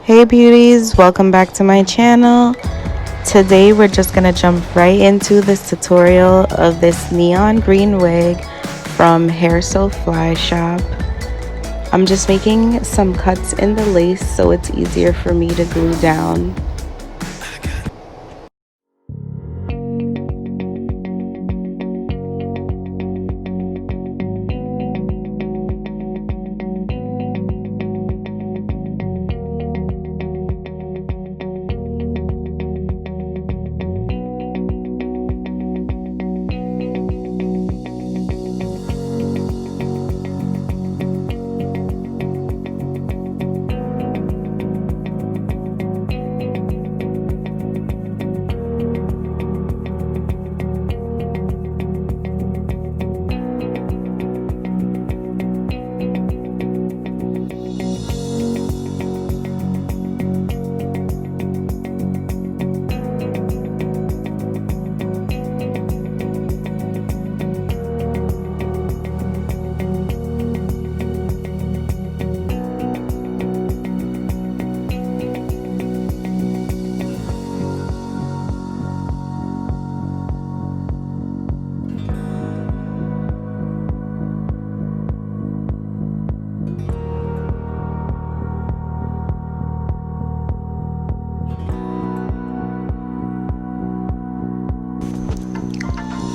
Hey beauties, welcome back to my channel. Today we're just gonna jump right into this tutorial of this neon green wig from Hair So Fly shop. I'm just making some cuts in the lace so it's easier for me to glue down.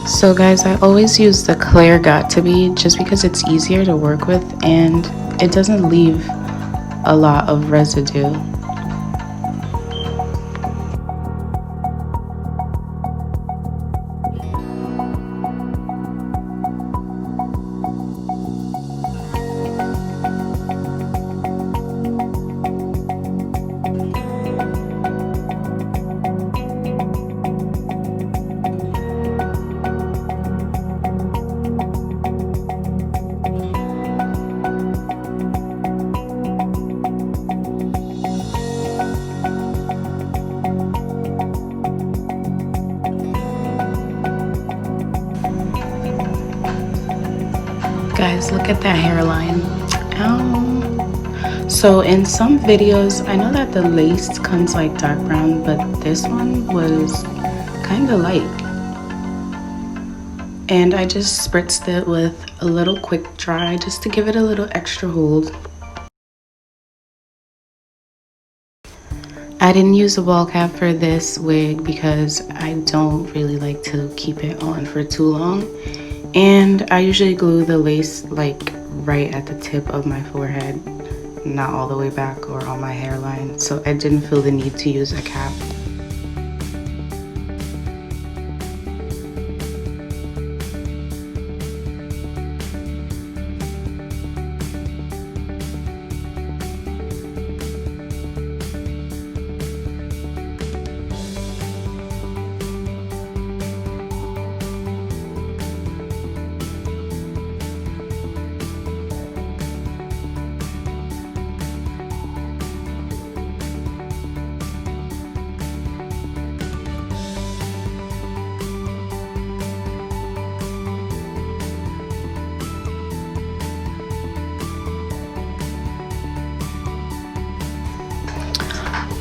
So guys, I always use the clear got to be just because it's easier to work with and it doesn't leave a lot of residue. Guys, look at that hairline. Ow. So in some videos, I know that the lace comes like dark brown, but this one was kind of light. And I just spritzed it with a little quick dry just to give it a little extra hold. I didn't use a ball cap for this wig because I don't really like to keep it on for too long. And I usually glue the lace like right at the tip of my forehead, not all the way back or on my hairline, so I didn't feel the need to use a cap.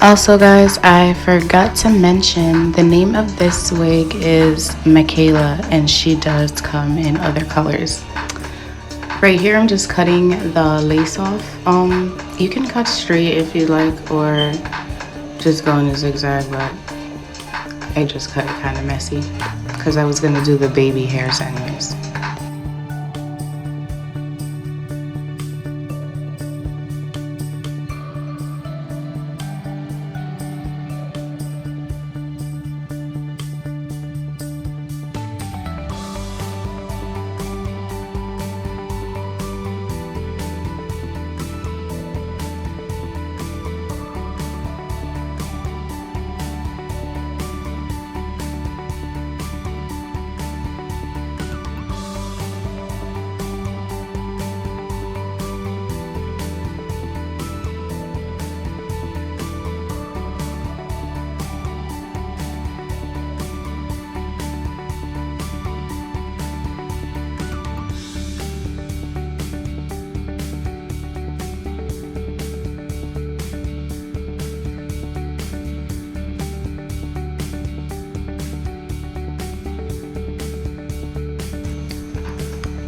Also guys, I forgot to mention the name of this wig is Makayla and she does come in other colors. Right here I'm just cutting the lace off. You can cut straight if you like or just go in a zigzag, but I just cut it kind of messy because I was gonna do the baby hairs anyways.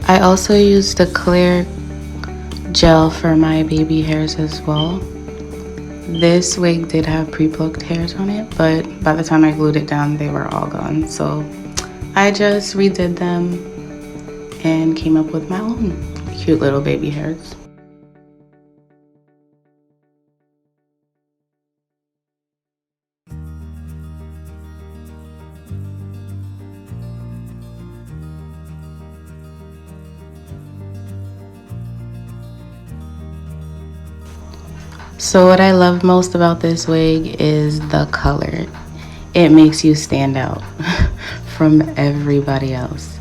I also used the clear gel for my baby hairs as well. This wig did have pre-plucked hairs on it, but by the time I glued it down, they were all gone. So I just redid them and came up with my own cute little baby hairs. So what I love most about this wig is the color. It makes you stand out from everybody else.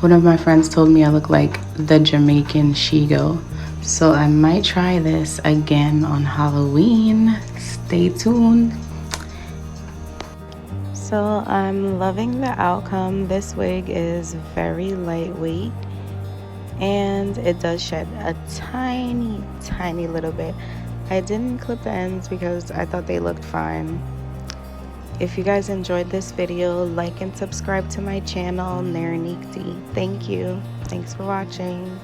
One of my friends told me I look like the Jamaican Shigo. So I might try this again on Halloween. Stay tuned. So I'm loving the outcome. This wig is very lightweight and it does shed a tiny little bit. I didn't clip the ends because I thought they looked fine. If you guys enjoyed this video, like and subscribe to my channel, Nairnikti. Thank you. Thanks for watching.